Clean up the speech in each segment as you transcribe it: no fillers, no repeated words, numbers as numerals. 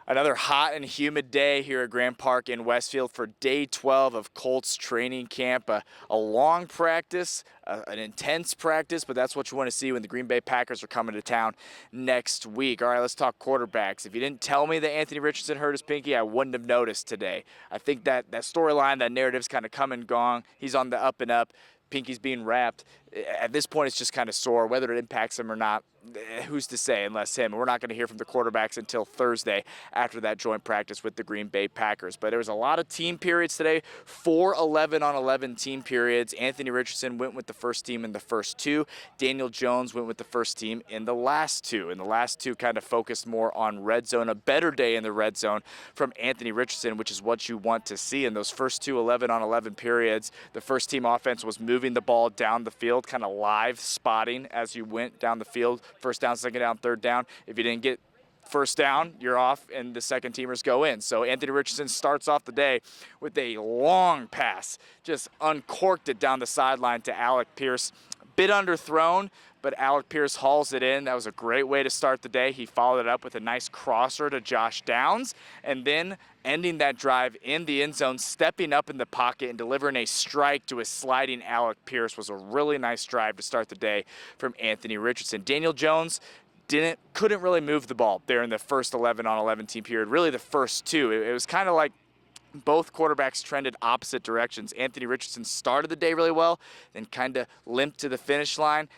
Another hot and humid day here at Grand Park in Westfield for day 12 of Colts training camp. A long practice, an intense practice, but that's what you want to see when the Green Bay Packers are coming to town next week. All right, let's talk quarterbacks. If you didn't tell me that Anthony Richardson hurt his pinky, I wouldn't have noticed today. I think that storyline, that narrative's kind of come and gone. He's on the up and up. Pinky's being wrapped. At this point, it's just kind of sore. Whether it impacts him or not, who's to say unless him. We're not going to hear from the quarterbacks until Thursday after that joint practice with the Green Bay Packers. But there was a lot of team periods today, 4 11-on-11 team periods. Anthony Richardson went with the first team in the first two. Daniel Jones went with the first team in the last two. And the last two kind of focused more on red zone, a better day in the red zone from Anthony Richardson, which is what you want to see in those first two 11-on-11 periods. The first team offense was moving the ball down the field, kind of live spotting as you went down the field. First down, second down, third down. If you didn't get first down, you're off, and the second teamers go in. So Anthony Richardson starts off the day with a long pass, just uncorked it down the sideline to Alec Pierce. Bit underthrown, but Alec Pierce hauls it in. That was a great way to start the day. He followed it up with a nice crosser to Josh Downs, and then ending that drive in the end zone, stepping up in the pocket and delivering a strike to a sliding Alec Pierce was a really nice drive to start the day from Anthony Richardson. Daniel Jones couldn't really move the ball there in the first 11-on-11 team period, really the first two. It was kind of like both quarterbacks trended opposite directions. Anthony Richardson started the day really well, then kind of limped to the finish line.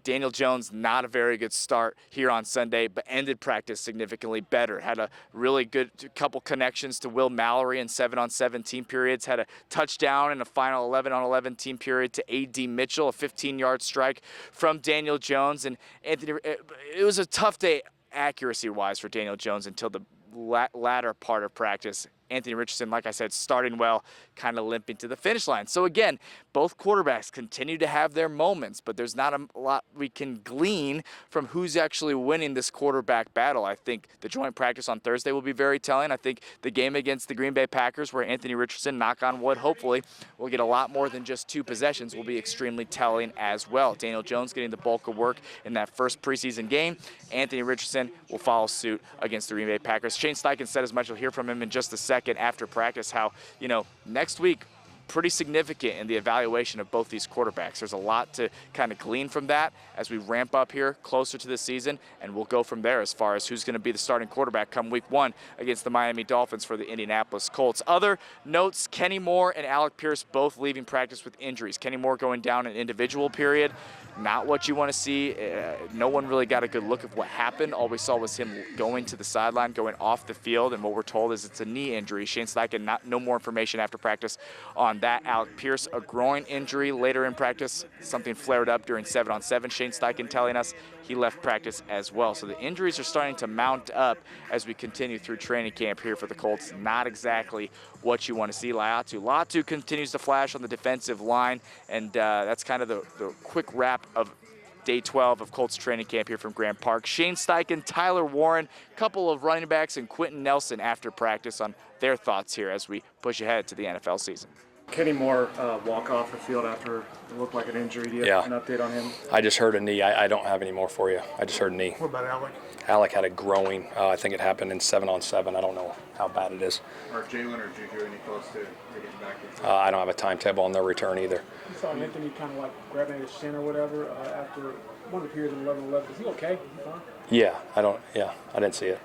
Daniel Jones, not a very good start here on Sunday, but ended practice significantly better. Had a really good couple connections to Will Mallory in 7-on-7 team periods. Had a touchdown in a final 11-on-11 team period to A.D. Mitchell, a 15-yard strike from Daniel Jones. And Anthony, it was a tough day accuracy-wise for Daniel Jones until the latter part of practice. Anthony Richardson, like I said, starting well, kind of limping to the finish line. So again, both quarterbacks continue to have their moments, but there's not a lot we can glean from who's actually winning this quarterback battle. I think the joint practice on Thursday will be very telling. I think the game against the Green Bay Packers, where Anthony Richardson, knock on wood, hopefully will get a lot more than just 2 possessions, will be extremely telling as well. Daniel Jones getting the bulk of work in that first preseason game. Anthony Richardson will follow suit against the Green Bay Packers. Shane Steichen said as much. You'll hear from him in just a second after practice how, next week, pretty significant in the evaluation of both these quarterbacks. There's a lot to kind of glean from that as we ramp up here closer to the season, and we'll go from there as far as who's going to be the starting quarterback come week 1 against the Miami Dolphins for the Indianapolis Colts. Other notes, Kenny Moore and Alec Pierce both leaving practice with injuries. Kenny Moore going down an individual period. Not what you want to see. No one really got a good look at what happened. All we saw was him going to the sideline, going off the field, and what we're told is it's a knee injury. Shane Steichen, no more information after practice on that. Alec Pierce, a groin injury later in practice. Something flared up during 7-on-7. Shane Steichen telling us he left practice as well. So the injuries are starting to mount up as we continue through training camp here for the Colts. Not exactly what you want to see. Latu continues to flash on the defensive line, and that's kind of the quick wrap of day 12 of Colts training camp here from Grand Park. Shane Steichen, Tyler Warren, couple of running backs, and Quenton Nelson after practice on their thoughts here as we push ahead to the NFL season. Kenny Moore walk off the field after it looked like an injury. Do you have an update on him? I just heard a knee. I don't have any more for you. I just heard a knee. What about Alec? Alec had a growing. I think it happened in 7-on-7. I don't know how bad it is. Are Jalen or Juju any close to getting back? I don't have a timetable on their return either. You saw Anthony kind of like grabbing at his shin or whatever after one of the periods in 11-11. Is he okay? Is he fine? Yeah, I didn't see it.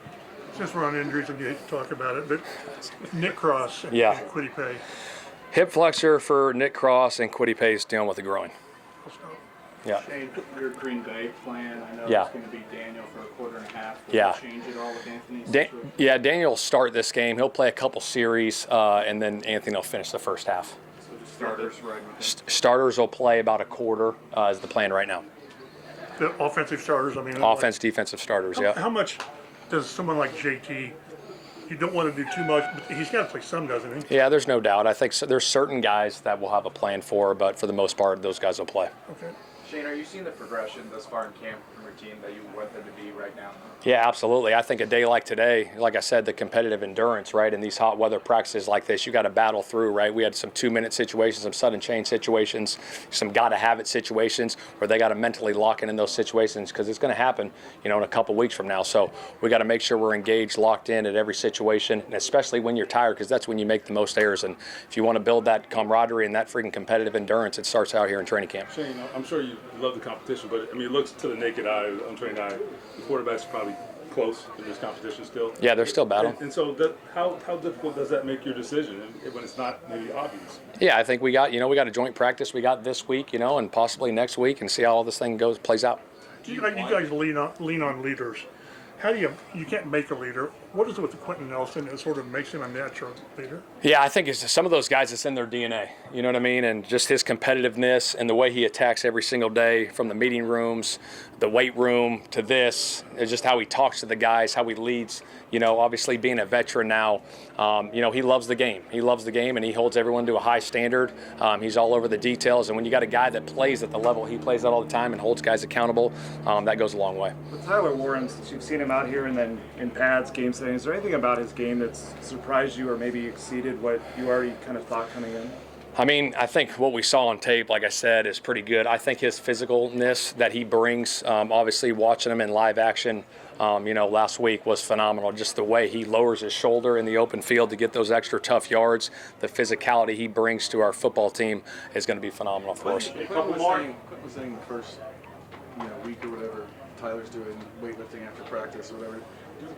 Since we're on injuries, and you hate to talk about it, but Nick Cross and Kwity Paye. Hip flexor for Nick Cross, and Kwity Paye's dealing with the groin. Yeah. Shane, your Green Bay plan, I know it's going to be Daniel for a quarter and a half. Will you change it all with Anthony? Daniel will start this game. He'll play a couple series, and then Anthony will finish the first half. So the starters, right? Starters will play about a quarter is the plan right now. The offensive starters, Offense, defensive starters, How much does someone like JT, you don't want to do too much, but he's got to play some, doesn't he? Yeah, there's no doubt. I think there's certain guys that we'll have a plan for, but for the most part, those guys will play. Okay. Shane, are you seeing the progression thus far in camp from routine that you want them to be right now? Yeah, absolutely. I think a day like today, like I said, the competitive endurance, right, in these hot weather practices like this, you got to battle through, right? We had some 2-minute situations, some sudden change situations, some got-to-have-it situations where they got to mentally lock in those situations because it's going to happen, in a couple weeks from now. So we got to make sure we're engaged, locked in at every situation, and especially when you're tired because that's when you make the most errors. And if you want to build that camaraderie and that freaking competitive endurance, it starts out here in training camp. Shane, I'm sure you love the competition, but it looks to the naked eye, untrained eye, the quarterbacks are probably close in this competition still. Yeah, they're still battling. And so how difficult does that make your decision when it's not maybe obvious? Yeah, I think we got a joint practice we got this week, and possibly next week, and see how all this thing plays out. You guys lean on leaders. How do you can't make a leader. What is it with Quenton Nelson that sort of makes him a natural leader? Yeah, I think it's some of those guys, it's in their DNA, you know what I mean? And just his competitiveness and the way he attacks every single day, from the meeting rooms, the weight room to this, it's just how he talks to the guys, how he leads. Obviously being a veteran now, he loves the game. He loves the game, and he holds everyone to a high standard. He's all over the details, and when you got a guy that plays at the level he plays at all the time and holds guys accountable, that goes a long way. With Tyler Warren, since you've seen him out here and then in pads, game setting, is there anything about his game that's surprised you or maybe exceeded what you already kind of thought coming in? I think what we saw on tape, like I said, is pretty good. I think his physicalness that he brings, obviously watching him in live action, last week was phenomenal. Just the way he lowers his shoulder in the open field to get those extra tough yards, the physicality he brings to our football team is going to be phenomenal for us. A couple more. Quentin was saying the first week or whatever, Tyler's doing weightlifting after practice or whatever.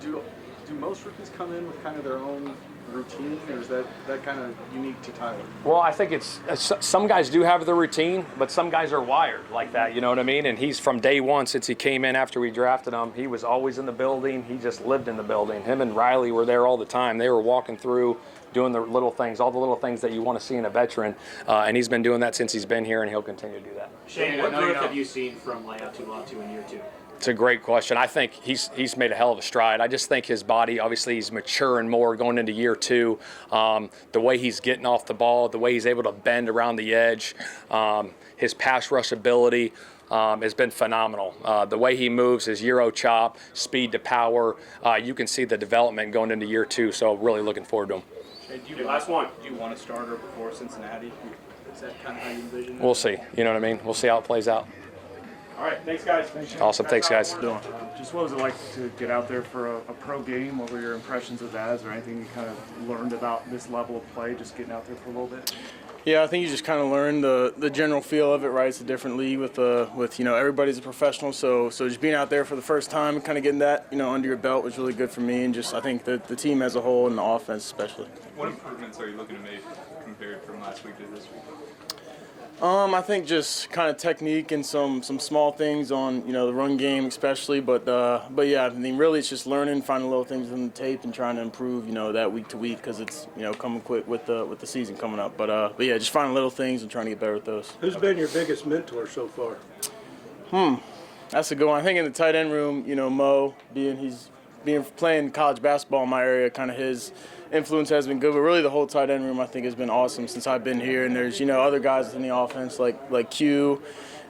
Do most rookies come in with kind of their own routine, or is that kind of unique to Tyler? Well, I think it's some guys do have the routine, but some guys are wired like that, you know what I mean? And he's from day one since he came in after we drafted him. He was always in the building. He just lived in the building. Him and Riley were there all the time. They were walking through, doing the little things, all the little things that you want to see in a veteran. And he's been doing that since he's been here, and he'll continue to do that. Shane, what growth have you seen from layout to law 2 in year 2? It's a great question. I think he's made a hell of a stride. I just think his body, obviously, he's maturing more going into year 2. The way he's getting off the ball, the way he's able to bend around the edge, his pass rush ability has been phenomenal. The way he moves, his Euro chop, speed to power, you can see the development going into year 2. So really looking forward to him. Hey, last one. Do you want a starter before Cincinnati? Is that kind of how you envision it? We'll see. You know what I mean? We'll see how it plays out. All right, thanks, guys. Awesome. Thanks, guys. Just what was it like to get out there for a pro game? What were your impressions of that? Is there anything you kind of learned about this level of play, just getting out there for a little bit? Yeah, I think you just kind of learn the general feel of it, right? It's a different league with everybody's a professional, so just being out there for the first time and kind of getting that under your belt was really good for me, and just I think the team as a whole and the offense especially. What improvements are you looking to make compared from last week to this week? I think just kind of technique and some small things on the run game especially, but yeah, I mean really it's just learning, finding little things in the tape and trying to improve that week to week because it's coming quick with the season coming up. But yeah, just finding little things and trying to get better with those. Who's been your biggest mentor so far? That's a good one. I think in the tight end room, Mo playing college basketball in my area, kind of his influence has been good, but really the whole tight end room I think has been awesome since I've been here. And there's other guys in the offense like Q,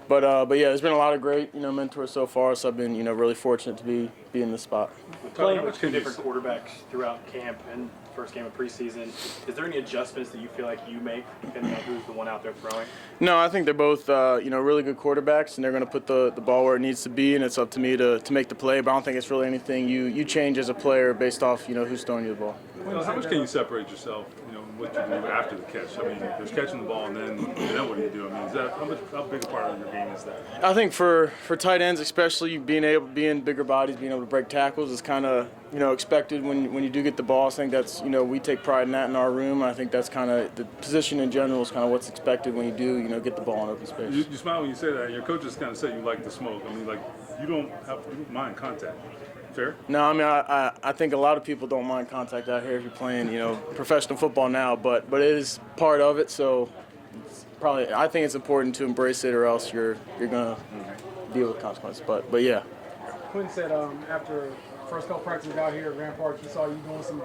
but yeah, there's been a lot of great mentors so far. So I've been really fortunate to be in this spot. Playing with 2 different quarterbacks throughout camp and first game of preseason, is there any adjustments that you feel like you make depending on who's the one out there throwing? No, I think they're both really good quarterbacks, and they're going to put the ball where it needs to be, and it's up to me to make the play. But I don't think it's really anything you change as a player based off who's throwing you the ball. Well, how much can you separate yourself, what you do after the catch? I mean, there's catching the ball, and then what do you do? I mean, is that how big a part of your game is that? I think for tight ends, especially being bigger bodies, being able to break tackles is kind of expected when you do get the ball. I think that's we take pride in that in our room. I think that's kind of the position in general is kind of what's expected when you do get the ball in open space. You smile when you say that. Your coaches kind of say you like the smoke. I mean, like you don't mind contact. Fair? No, I mean I think a lot of people don't mind contact out here if you're playing professional football now, but it is part of it. So I think it's important to embrace it, or else you're gonna deal with consequences. But yeah. Quentin said after first couple practices out here at Grand Park, he saw you doing some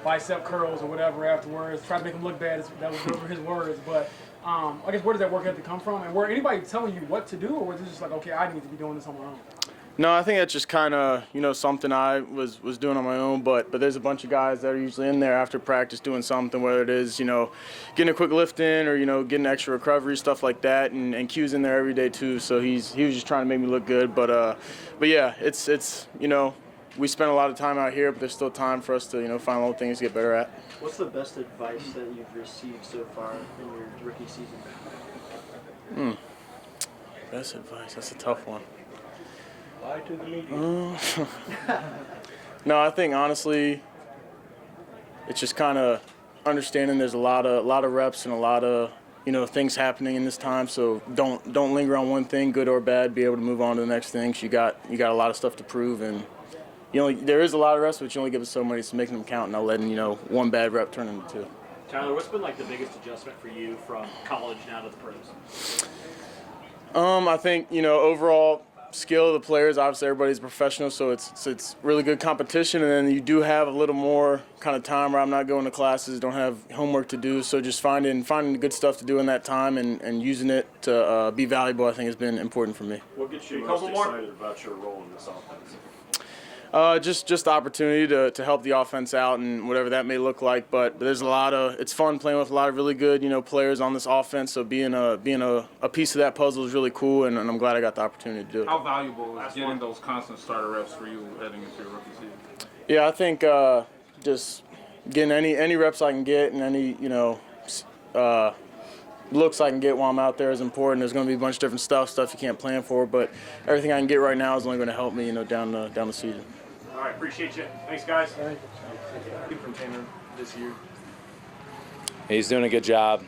bicep curls or whatever afterwards. Tried to make him look bad. That was his words. But I guess where does that work have to come from? And were anybody telling you what to do, or was it just like, okay, I need to be doing this on my own? No, I think that's just kind of, something I was doing on my own, but there's a bunch of guys that are usually in there after practice doing something, whether it is, getting a quick lift in or, getting extra recovery, stuff like that, and Q's in there every day too, so he was just trying to make me look good, but yeah, it's we spend a lot of time out here, but there's still time for us to, find little things to get better at. What's the best advice that you've received so far in your rookie season? Best advice, that's a tough one. Lie to the media. No, I think honestly, it's just kind of understanding there's a lot of reps and a lot of things happening in this time. So don't linger on one thing, good or bad. Be able to move on to the next thing. 'Cause you got a lot of stuff to prove, and there is a lot of reps, but you only give us so many, so making them count, not letting one bad rep turn into two. Tyler, what's been like the biggest adjustment for you from college now to the pros? I think overall skill of the players. Obviously, everybody's a professional, so it's really good competition. And then you do have a little more kind of time where I'm not going to classes, don't have homework to do. So just finding good stuff to do in that time and using it to be valuable, I think, has been important for me. What gets you most excited about your role in this offense? Just the opportunity to help the offense out and whatever that may look like. But there's it's fun playing with a lot of really good players on this offense. So being a piece of that puzzle is really cool, and I'm glad I got the opportunity to do it. How valuable is getting those constant starter reps for you heading into your rookie season? Yeah, I think just getting any reps I can get and any looks I can get while I'm out there is important. There's going to be a bunch of different stuff you can't plan for, but everything I can get right now is only going to help me down the season. All right, appreciate you. Thanks, guys. Thank you. From Tanner this year. He's doing a good job.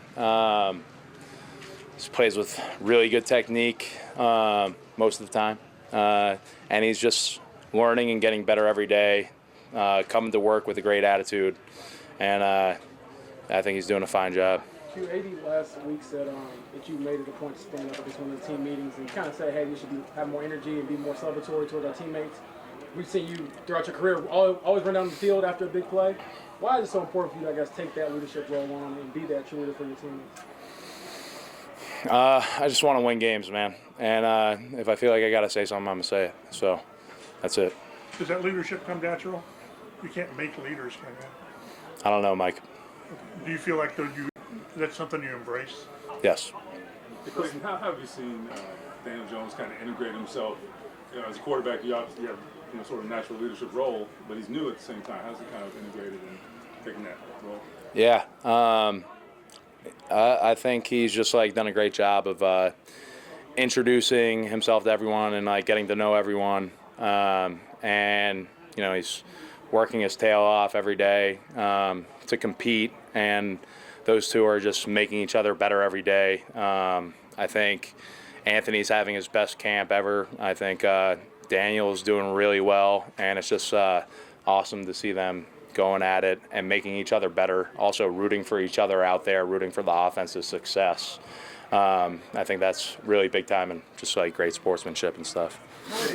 He plays with really good technique most of the time, and he's just learning and getting better every day, coming to work with a great attitude, and I think he's doing a fine job. Q80 last week said that you made it a point to stand up at this one of the team meetings and kind of say, hey, you should have more energy and be more celebratory toward our teammates. We've seen you throughout your career always run down the field after a big play. Why is it so important for you to, I guess, take that leadership role on and be that cheerleader for your teammates? I just want to win games, man. And if I feel like I got to say something, I'm going to say it. So that's it. Does that leadership come natural? You can't make leaders, can you? I don't know, Mike. Do you feel like that's something you embrace? Yes. Quenton, how have you seen Daniel Jones kind of integrate himself? As a quarterback, you obviously have sort of natural leadership role, but he's new at the same time. How's he kind of integrated and taking that role? Yeah. I think he's just done a great job of introducing himself to everyone and getting to know everyone. And he's working his tail off every day to compete, and those two are just making each other better every day. I think Anthony's having his best camp ever. I think Daniel's doing really well, and it's just awesome to see them going at it and making each other better, also rooting for each other out there, rooting for the offense's success. I think that's really big time and just great sportsmanship and stuff.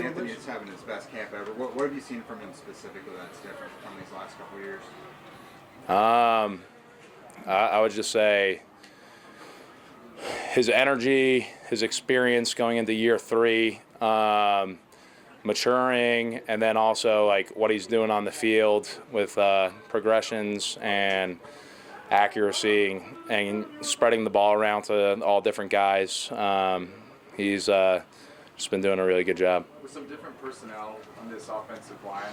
Anthony is having his best camp ever. What have you seen from him specifically that's different from these last couple of years? I would just say his energy, his experience going into year 3, maturing, and then also what he's doing on the field with progressions and accuracy and spreading the ball around to all different guys. He's just been doing a really good job. With some different personnel on this offensive line,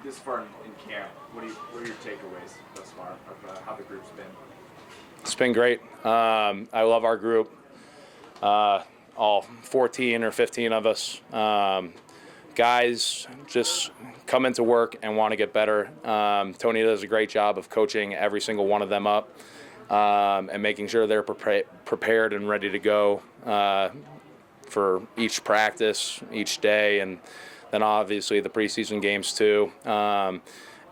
this far in camp, what are your takeaways thus far of how the group's been? It's been great. I love our group. All 14 or 15 of us. Guys just come into work and want to get better. Tony does a great job of coaching every single one of them up and making sure they're prepared and ready to go for each practice, each day, and then obviously the preseason games too.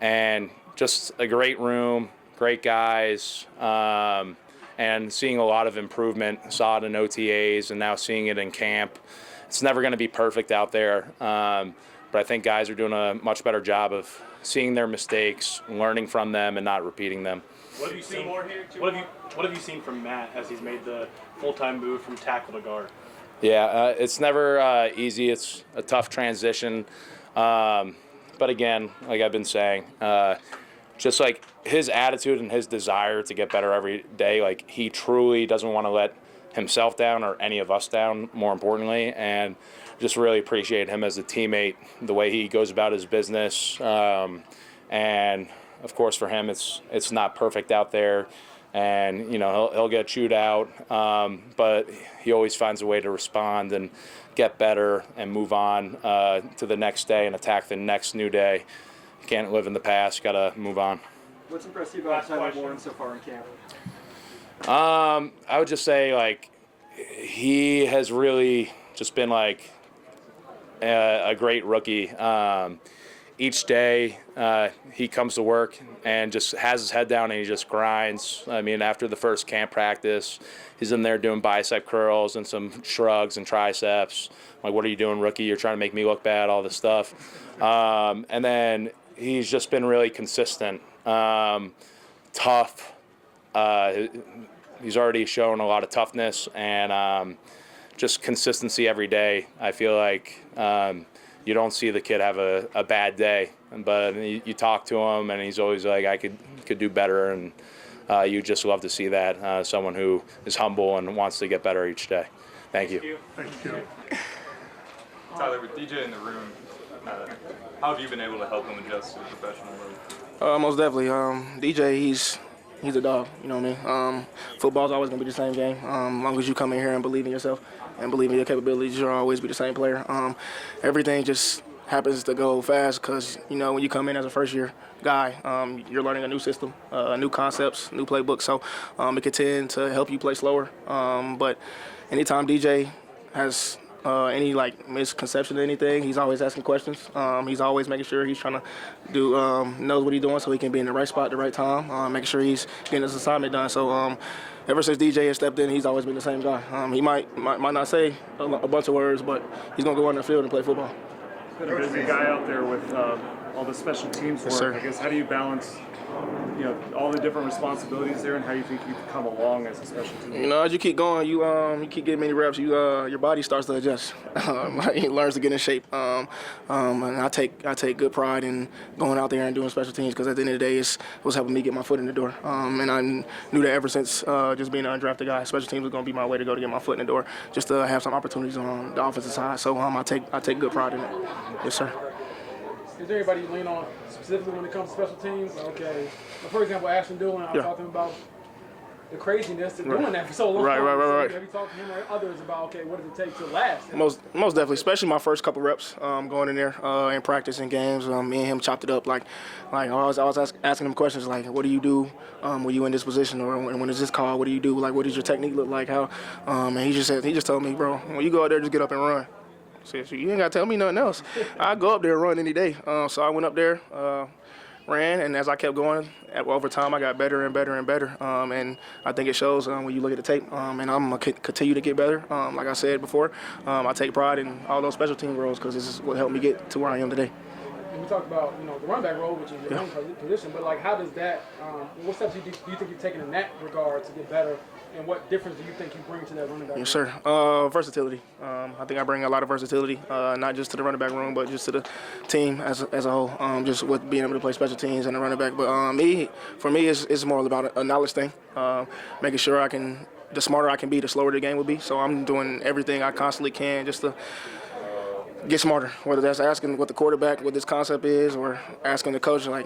And just a great room, great guys, and seeing a lot of improvement. Saw it in OTAs and now seeing it in camp. It's never going to be perfect out there, but I think guys are doing a much better job of seeing their mistakes, learning from them, and not repeating them. What have you seen? What have you seen from Matt as he's made the full-time move from tackle to guard? Yeah, it's never easy. It's a tough transition. But again, like I've been saying, just like his attitude and his desire to get better every day, like he truly doesn't want to let himself down or any of us down, more importantly, and just really appreciate him as a teammate, the way he goes about his business. And of course for him, it's not perfect out there, and he'll get chewed out, but he always finds a way to respond and get better and move on to the next day and attack the next new day. You can't live in the past, you gotta move on. What's impressed you about Tyler Warren so far in camp? I would just say, like, he has really just been like a great rookie. Each day he comes to work and just has his head down and he just grinds. I mean, after the first camp practice, he's in there doing bicep curls and some shrugs and triceps. I'm like, what are you doing, rookie? You're trying to make me look bad, all this stuff. And then he's just been really consistent, tough. He's already shown a lot of toughness and just consistency every day. I feel like you don't see the kid have a bad day, but you talk to him and he's always like, I could do better, and you just love to see that, someone who is humble and wants to get better each day. Thank you. Thank you. Tyler, with DJ in the room, how have you been able to help him adjust to the professional mode? Most definitely. DJ, he's a dog, you know what I mean? Football's always going to be the same game. As long as you come in here and believe in yourself and believe in your capabilities, you'll always be the same player. Everything just happens to go fast because, when you come in as a first-year guy, you're learning a new system, new concepts, new playbook. So it can tend to help you play slower. But anytime DJ has any misconception or anything, he's always asking questions. He's always making sure he's trying to knows what he's doing so he can be in the right spot at the right time, making sure he's getting his assignment done. So ever since DJ has stepped in, he's always been the same guy. He might not say a bunch of words, but he's going to go on the field and play football. Been a busy guy out there with all the special teams work. Yes, sir. I guess, how do you balance all the different responsibilities there, and how you think you've come along as a special team? As you keep going, you keep getting many reps, your body starts to adjust. He learns to get in shape. And I take good pride in going out there and doing special teams because at the end of the day, it was helping me get my foot in the door. And I knew that ever since just being an undrafted guy, special teams was going to be my way to go to get my foot in the door, just to have some opportunities on the offensive side. So I take good pride in it. Yes, sir. Is there anybody you lean on specifically when it comes to special teams? Okay. For example, Ashton Doolin, I talked to him about the craziness of doing that for so long. Right. Have you talked to him or others about, okay, what does it take to last? Most definitely, especially my first couple reps going in there in practice and games. Me and him chopped it up. I was asking him questions like, what do you do when you in this position, or when is this call? What do you do? Like, what does your technique look like? How? And he just told me, bro, when you go out there, just get up and run. So you ain't got to tell me nothing else. I go up there and run any day. So I went up there, ran, and as I kept going, over time I got better and better and better. And I think it shows when you look at the tape. And I'm going to continue to get better. Like I said before, I take pride in all those special team roles because this is what helped me get to where I am today. And we talked about the run back role, which is your own position, but how does that? What steps do you think you've taken in that regard to get better, and what difference do you think you bring to that running back? Yes, sir. Versatility. I think I bring a lot of versatility, not just to the running back room, but just to the team as a whole. Just with being able to play special teams and the running back. But for me, it's more about a knowledge thing. Making sure the smarter I can be, the slower the game will be. So I'm doing everything I constantly can just to get smarter, whether that's asking what the quarterback, what this concept is, or asking the coach, why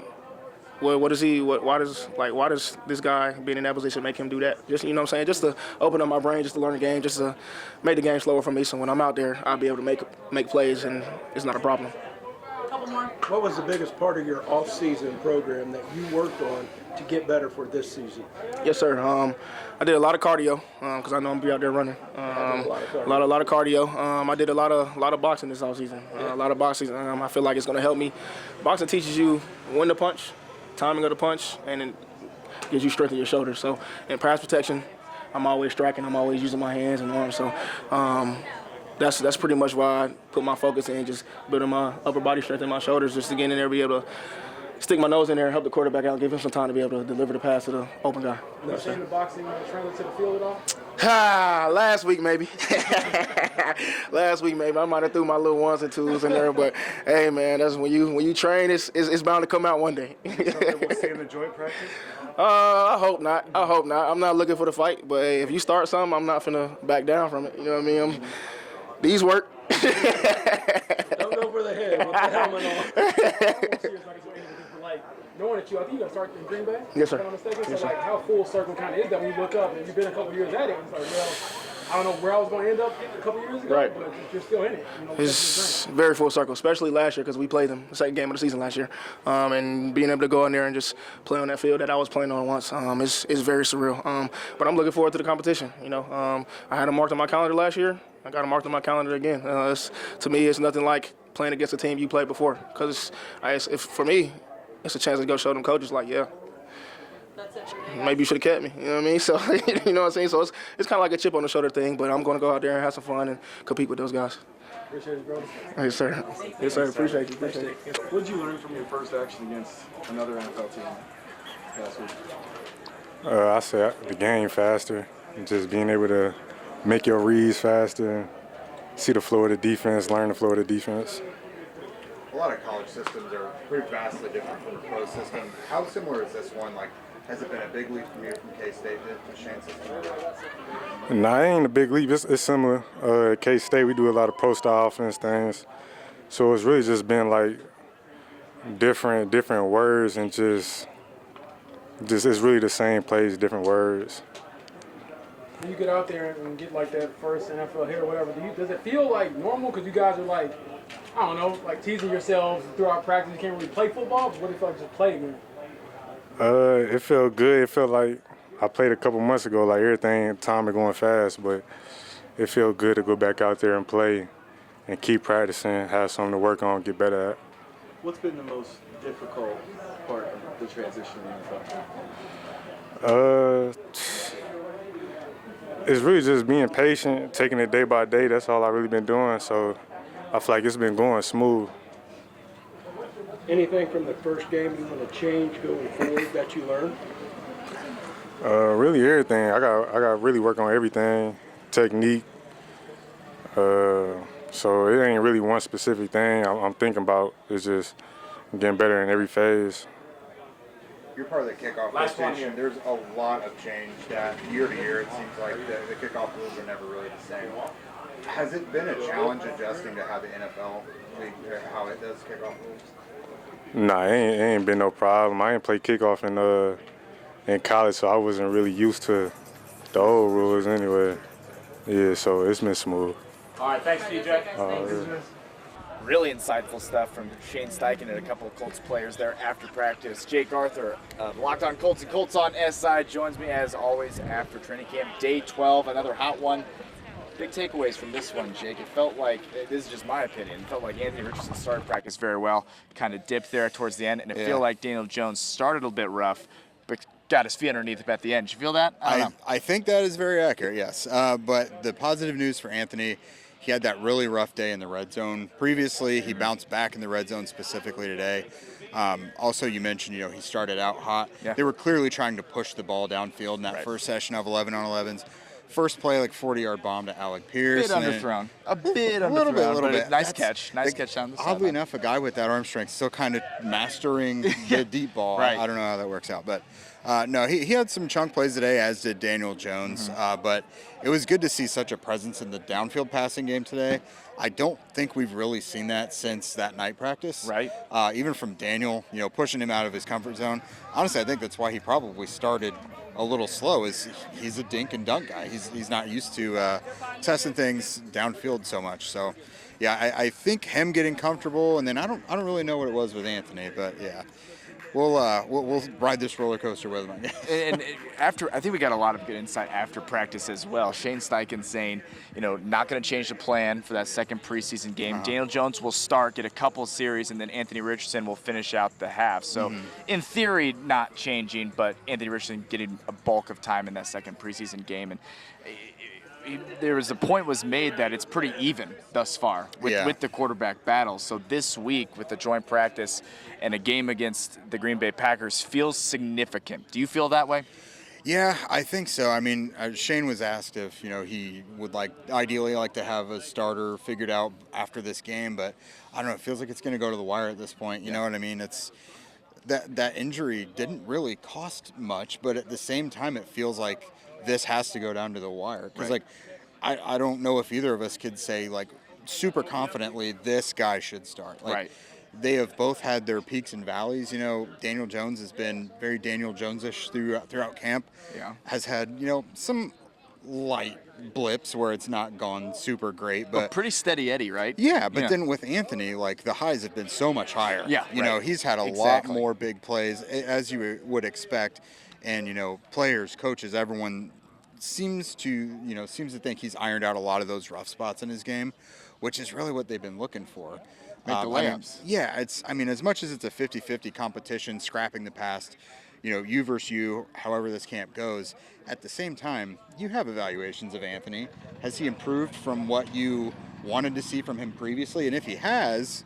does this guy being in that position make him do that? Just, you know what I'm saying? Just to open up my brain, just to learn the game, just to make the game slower for me. So when I'm out there, I'll be able to make plays, and it's not a problem. What was the biggest part of your off-season program that you worked on to get better for this season? Yes, sir. I did a lot of cardio because I know I'm gonna be out there running. A lot of cardio. I did a lot of boxing this offseason. A lot of boxing. I feel like it's gonna help me. Boxing teaches you when to punch, timing of the punch, and it gives you strength in your shoulders. So in pass protection, I'm always striking. I'm always using my hands and arms. So that's pretty much why I put my focus in, just building my upper body strength in my shoulders, just to get in there, be able to stick my nose in there, help the quarterback out, give him some time to be able to deliver the pass to the open guy. Are you saying the boxing translate to the field at all? Last week maybe. Last week maybe. I might have threw my little ones and twos in there, but hey man, that's when you train, it's bound to come out one day. We'll see in the joint practice. I hope not. I'm not looking for the fight, but hey, if you start something, I'm not finna back down from it. You know what I mean? These work. Don't go for the head with the helmet on. Like, knowing that I think you got to start in Green Bay. Yes, sir. If I'm not mistaken. Yes, so, sir. like, how full circle kind of is that when you look up and you've been a couple years at it? It's like, well, I don't know where I was going to end up a couple years ago, Right. but you're still in it. You know, It's very full circle, especially last year because we played them the second game of the season last year. And being able to go in there and just play on that field that I was playing on once is very surreal. But I'm looking forward to the competition. You know, I had them marked on my calendar last year. I got them marked on my calendar again. To me, it's nothing like playing against a team you played before. Because for me, it's a chance to go show them coaches like, yeah, maybe you should have kept me. You know what I mean? So, you know what I'm saying? So it's kind of like a chip on the shoulder thing, but I'm going to go out there and have some fun and compete with those guys. Appreciate it, bro. Yes, sir. Yes, sir. Appreciate you. What did you learn from your first action against another NFL team last week? I said the game faster, just being able to make your reads faster, see the flow of the defense, learn the flow of the defense. A lot of college systems are pretty vastly different from the pro system. How similar is this one? Like, has it been a big leap from you from K-State to Shane's system? Nah, it ain't a big leap. It's similar. At K-State, we do a lot of pro-style offense things. So it's really just been like different words and just it's really the same plays, different words. When you get out there and get like that first NFL hit or whatever, does it feel like normal? Because you guys are like, I don't know, like teasing yourselves throughout practice. You can't really play football, but what do you feel like just play again? It felt good. It felt like I played a couple months ago, like everything, time is going fast, but it felt good to go back out there and play and keep practicing, have something to work on, get better at. What's been the most difficult part of the transition in the NFL? It's really just being patient, taking it day by day. That's all I've really been doing, so I feel like it's been going smooth. Anything from the first game you want to change going forward that you learned? Really everything. I got really work on everything, technique. So it ain't really one specific thing I'm thinking about. It's just getting better in every phase. You're part of the kickoff rotation. There's a lot of change that year to year. It seems like the kickoff rules are never really the same. Has it been a challenge adjusting to how the NFL league, how it does kickoff rules? Nah, it ain't been no problem. I ain't played kickoff in college, so I wasn't really used to the old rules anyway. Yeah, so it's been smooth. All right, thanks, DJ. Really insightful stuff from Shane Steichen and a couple of Colts players there after practice. Jake Arthur of Locked On Colts and Colts on SI joins me as always after training camp. Day 12, another hot one. Big takeaways from this one, Jake. It felt like, this is just my opinion, it felt like Anthony Richardson started practice very well, kind of dipped there towards the end, and it felt like Daniel Jones started a bit rough, but got his feet underneath him at the end. Did you feel that? I think that is very accurate, yes. But the positive news for Anthony, he had that really rough day in the red zone. Previously, he bounced back in the red zone specifically today. Also, you mentioned, he started out hot. Yeah. They were clearly trying to push the ball downfield in that first session of 11-on-11s. First play, like 40-yard bomb to Alec Pierce. A bit underthrown. A little bit. Nice catch. Nice catch down the sideline. Oddly enough, a guy with that arm strength still kind of mastering the deep ball. Right. I don't know how that works out. But, no, he had some chunk plays today, as did Daniel Jones. But it was good to see such a presence in the downfield passing game today. I don't think we've really seen that since that night practice. Right. Even from Daniel, pushing him out of his comfort zone. Honestly, I think that's why he probably started a little slow. Is he's a dink and dunk guy. He's not used to testing things downfield so much. So, yeah, I think him getting comfortable, and then I don't really know what it was with Anthony, but yeah. We'll ride this roller coaster with him. And after, I think we got a lot of good insight after practice as well. Shane Steichen saying, not going to change the plan for that second preseason game. Daniel Jones will start, get a couple series, and then Anthony Richardson will finish out the half. So, in theory, not changing, but Anthony Richardson getting a bulk of time in that second preseason game. And there was a point was made that it's pretty even thus far with the quarterback battles. So this week with the joint practice and a game against the Green Bay Packers feels significant. Do you feel that way? Yeah, I think so. I mean, Shane was asked if he would ideally like to have a starter figured out after this game, but I don't know. It feels like it's going to go to the wire at this point. You know what I mean? It's that injury didn't really cost much, but at the same time, it feels like this has to go down to the wire because I don't know if either of us could say super confidently this guy should start. They have both had their peaks and valleys. Daniel Jones has been very Daniel Jones-ish throughout camp. Yeah. Has had, some light blips where it's not gone super great. But pretty steady Eddie, right? Yeah, but then with Anthony, the highs have been so much higher. Yeah. He's had a lot more big plays, as you would expect. And, players, coaches, everyone seems to think he's ironed out a lot of those rough spots in his game, which is really what they've been looking for. Make the layups. As much as it's a 50-50 competition, scrapping the past, you versus you, however this camp goes, at the same time, you have evaluations of Anthony. Has he improved from what you wanted to see from him previously? And if he has,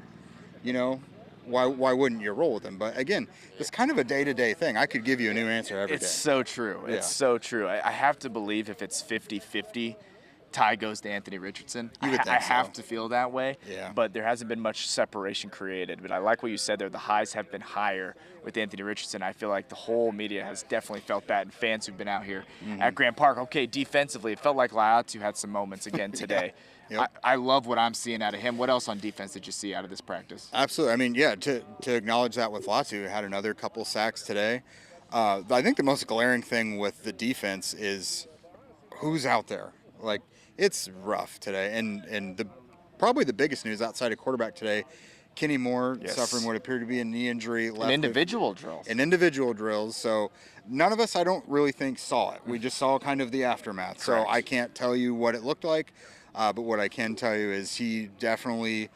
why wouldn't you roll with him? But again, it's kind of a day-to-day thing. I could give you a new answer every day. It's so true. Yeah. It's so true. I have to believe if it's 50-50, tie goes to Anthony Richardson. I have to feel that way. Yeah. But there hasn't been much separation created. But I like what you said there. The highs have been higher with Anthony Richardson. I feel like the whole media has definitely felt that, and fans who've been out here at Grant Park. Okay, defensively, it felt like Laiatu had some moments again today. Yep. I love what I'm seeing out of him. What else on defense did you see out of this practice? Absolutely. I mean, to acknowledge that with Latu, had another couple sacks today. I think the most glaring thing with the defense is who's out there. It's rough today, and probably the biggest news outside of quarterback today, Kenny Moore suffering what appeared to be a knee injury. An individual drills. So none of us, I don't really think, saw it. We just saw kind of the aftermath. Correct. So I can't tell you what it looked like, but what I can tell you is he definitely,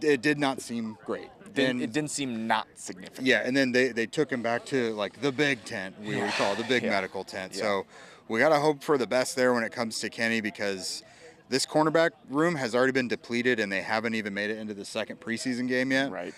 it did not seem great. It didn't seem not significant. Yeah, and then they took him back to the big tent, we would call it, the big medical tent. Yeah. So we got to hope for the best there when it comes to Kenny, because this cornerback room has already been depleted and they haven't even made it into the second preseason game yet. Right.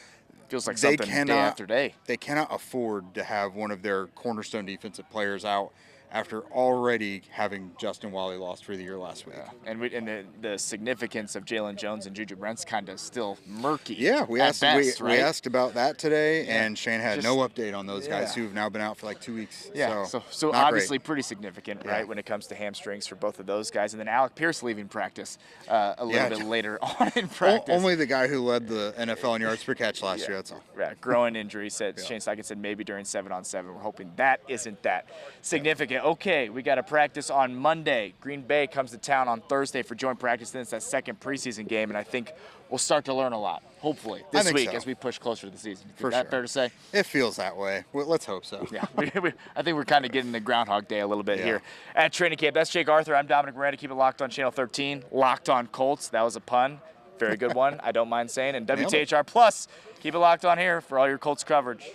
Feels like something day after day. They cannot afford to have one of their cornerstone defensive players out after already having Justin Wally lost for the year last week. Yeah. And the significance of Jalen Jones and Juju Brent's kind of still murky. Yeah, we asked about that today, and Shane had no update on those guys who've now been out for 2 weeks. Yeah, so obviously pretty significant, right, when it comes to hamstrings for both of those guys. And then Alec Pierce leaving practice a little bit later on in practice. Only the guy who led the NFL in yards per catch last year, that's all. Yeah, groin injury, Shane Steichen said maybe during 7-on-7. We're hoping that isn't that significant. Okay, we got a practice on Monday. Green Bay comes to town on Thursday for joint practice. Then it's that second preseason game, and I think we'll start to learn a lot, hopefully, this week as we push closer to the season. Is that fair to say? It feels that way. Well, let's hope so. Yeah, I think we're kind of getting the Groundhog Day a little bit here at training camp. That's Jake Arthur. I'm Dominic Miranda. Keep it locked on Channel 13. Locked on Colts. That was a pun. Very good one. I don't mind saying. And WTHR Plus. Keep it locked on here for all your Colts coverage.